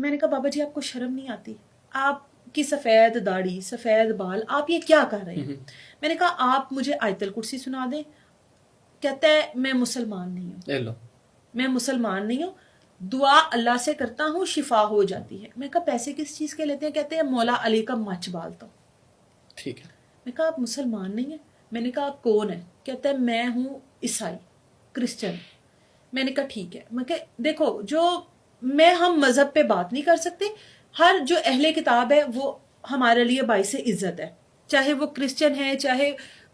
میں نے کہا بابا جی آپ کو شرم نہیں آتی؟ آپ کی سفید داڑھی سفید بال، آپ یہ کیا کر رہے ہیں؟ میں نے کہا آپ مجھے آیت الکرسی سنا دیں. کہتا ہے میں مسلمان نہیں ہوں. میں مسلمان نہیں ہوں، دعا اللہ سے کرتا ہوں شفا ہو جاتی ہے. میں کہا پیسے کس چیز کے لیتے ہیں؟ کہتے ہیں مولا علی کا مچ بالتا ہوں. ٹھیک ہے. میں کہا آپ مسلمان نہیں ہیں؟ میں نے کہا آپ کون ہیں؟ کہتا ہے میں ہوں عیسائی کرسچن. میں نے کہا ٹھیک ہے. میں کہا دیکھو ہم مذہب پہ بات نہیں کر سکتے. ہر جو اہل کتاب ہے وہ ہمارے لیے باعث عزت ہے، چاہے وہ کرسچن ہے چاہے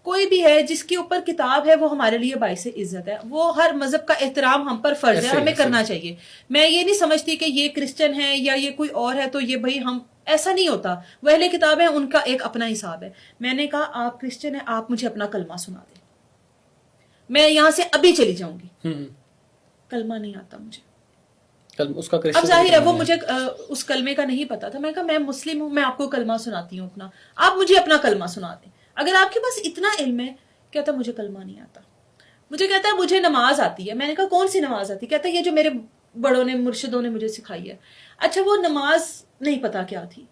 کوئی بھی ہے جس کے اوپر کتاب ہے وہ ہمارے لیے باعث عزت ہے. وہ ہر مذہب کا احترام ہم پر فرض ہے، ہمیں کرنا چاہیے. میں یہ نہیں سمجھتی کہ یہ کرسچن ہے یا یہ کوئی اور ہے تو یہ بھائی ہم، ایسا نہیں ہوتا. وہ اہل کتاب ہے، ان کا ایک اپنا حساب ہے. میں نے کہا آپ کرسچن ہیں، آپ مجھے اپنا کلمہ سنا دیں، میں یہاں سے ابھی چلی جاؤں گی. کلمہ نہیں آتا مجھے. اب ظاہر ہے وہ مجھے اس کلمے کا نہیں پتا تھا. میں کہا میں مسلم ہوں، میں آپ کو کلمہ سناتی ہوں اپنا، آپ مجھے اپنا کلمہ سنا دیں اگر آپ کے پاس اتنا علم ہے. کہتا مجھے کلمہ نہیں آتا. مجھے کہتا ہے مجھے نماز آتی ہے. میں نے کہا کون سی نماز آتی؟ کہتا ہے یہ جو میرے بڑوں نے مرشدوں نے مجھے سکھائی ہے. اچھا وہ نماز نہیں پتا کیا تھی.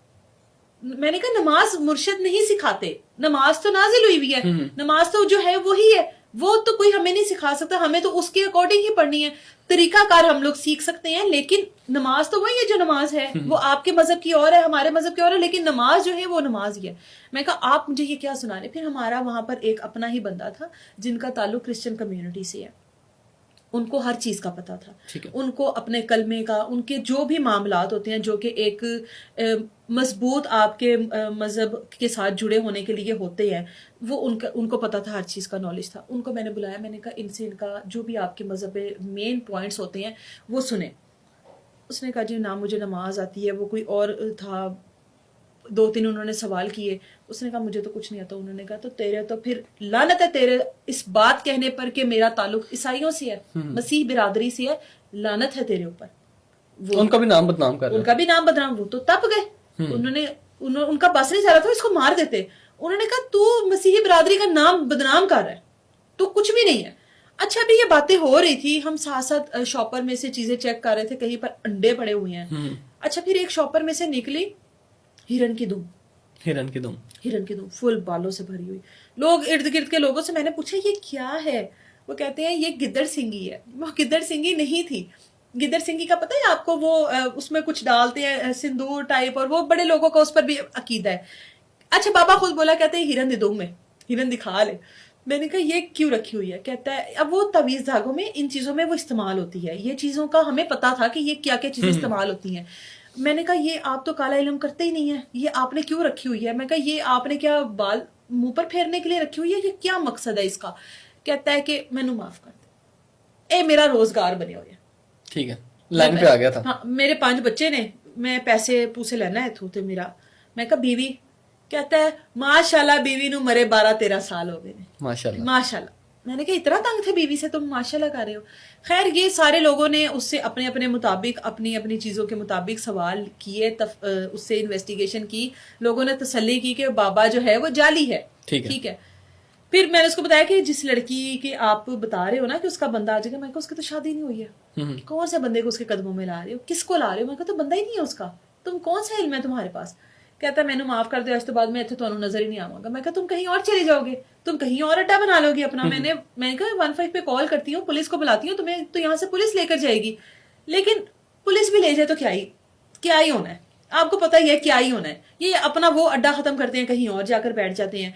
میں نے کہا نماز مرشد نہیں سکھاتے، نماز تو نازل ہوئی ہوئی ہے، نماز تو جو ہے وہی ہے، وہ تو کوئی ہمیں نہیں سکھا سکتا، ہمیں تو اس کے اکارڈنگ ہی پڑھنی ہے. طریقہ کار ہم لوگ سیکھ سکتے ہیں لیکن نماز تو وہی ہے جو نماز ہے. وہ آپ کے مذہب کی اور ہے، ہمارے مذہب کی اور ہے، لیکن نماز جو ہے وہ نماز ہی ہے. میں کہا آپ مجھے یہ کیا سنا رہے؟ پھر ہمارا وہاں پر ایک اپنا ہی بندہ تھا جن کا تعلق کرسچن کمیونٹی سے ہے. ان کو ہر چیز کا پتا تھا، ان کو اپنے کلمے کا، ان کے جو بھی معاملات ہوتے ہیں جو کہ ایک مضبوط آپ کے مذہب کے ساتھ جڑے ہونے کے لیے ہوتے ہیں، وہ ان کو پتا تھا، ہر چیز کا نالج تھا. ان کو میں نے بلایا، میں نے کہا ان سے ان کا جو بھی آپ کے مذہب پہ مین پوائنٹس ہوتے ہیں وہ سنیں. اس نے کہا جی نہ مجھے نماز آتی ہے. وہ کوئی اور تھا، 2-3 انہوں نے سوال کیے. اس نے کہا مجھے تو کچھ نہیں آتا. انہوں نے کہا تو تیرے تو پھر لعنت ہے تیرے اس بات کہنے پر کہ میرا تعلق عیسائیوں سے ہے، مسیح برادری سے ہے، لعنت ہے تیرے اوپر. ان کا بھی نام بدنام کر رہے، ان کا بھی نام بدنام. وہ تو تپ گئے. ان کا بس نہیں چل رہا تھا، اس کو مار دیتے. انہوں نے کہا تو مسیحی برادری کا نام بدنام کر رہا ہے، تو کچھ بھی نہیں ہے. اچھا ابھی یہ باتیں ہو رہی تھی، ہم ساتھ ساتھ شاپر میں سے چیزیں چیک کر رہے تھے، کہیں پر انڈے پڑے ہوئے ہیں. اچھا پھر ایک شاپر میں سے نکلی ہرن کی دم فل بالوں سے بھری ہوئی. لوگ ارد گرد کے لوگوں سے میں نے پوچھا یہ کیا ہے؟ وہ کہتے ہیں یہ گدڑ سنگی ہے. وہ گدڑ سنگی نہیں تھی. گدڑ سنگی کا پتہ ہے آپ کو؟ وہ اس میں کچھ ڈالتے ہیں سندور ٹائپ، اور وہ بڑے لوگوں کا اس پر بھی عقیدہ ہے. اچھا بابا خود بولا، کہتے ہیں ہرن دے دو میں، ہرن دکھا لے. میں نے کہا یہ کیوں رکھی ہوئی ہے؟ کہتا ہے اب وہ تعویذ دھاگوں میں ان چیزوں میں وہ استعمال ہوتی ہے. یہ چیزوں کا ہمیں پتا تھا کہ یہ کیا کیا چیزیں استعمال ہوتی ہیں. میں نے کہا یہ آپ تو کالا علم کرتے ہی نہیں ہیں، یہ آپ نے کیوں رکھی ہوئی ہے؟ میں کہا یہ آپ نے کیا بال منہ پر پھیرنے کے لیے رکھی ہوئی ہے؟ یہ کیا مقصد ہے اس کا؟ کہتا ہے کہ میں نے معاف کر دے، میرا روزگار بنے ہوئے. ٹھیک ہے، لائن پہ آ گیا تھا. ہاں میرے 5 بچے نے، میں پیسے پوسے لینا ہے تو میرا. میں کہا بیوی؟ کہتا ہے ماشاءاللہ بیوی نو مرے 12-13 سال ہو گئے. ماشاءاللہ. میں نے کہا اتنا تنگ تھے بیوی سے تم ماشاءاللہ کر رہے ہو. خیر یہ سارے لوگوں نے اس سے اپنے اپنے مطابق اپنی اپنی چیزوں کے مطابق سوال کیے، اس سے انویسٹیگیشن کی. لوگوں نے تسلی کی کہ بابا جو ہے وہ جعلی ہے. ٹھیک ہے. پھر میں نے اس کو بتایا کہ جس لڑکی کے آپ بتا رہے ہو نا کہ اس کا بندہ آ جائے گا، میں کہا اس کی تو شادی نہیں ہوئی ہے، کون سے بندے کو اس کے قدموں میں لا رہے ہو؟ کس کو لا رہے ہو؟ میں کہا تو بندہ ہی نہیں ہے اس کا، تم کون سا علم ہے تمہارے پاس؟ کہتا ہے میں نے معاف کر دیا، آج تو بعد میں اتنے تو نظر ہی نہیں آؤں گا. میں کہا تم کہیں اور چلے جاؤ گے، تم کہیں اور اڈا بنا لو گے اپنا. میں نے کہا 15 پہ کال کرتی ہوں، پولیس کو بلاتی ہوں، تمہیں تو یہاں سے پولیس لے کر جائے گی. لیکن پولیس بھی لے جائے تو کیا ہی ہونا ہے؟ آپ کو پتہ ہی ہے کیا ہی ہونا ہے. یہ اپنا وہ اڈا ختم کرتے ہیں، کہیں اور جا کر بیٹھ جاتے ہیں.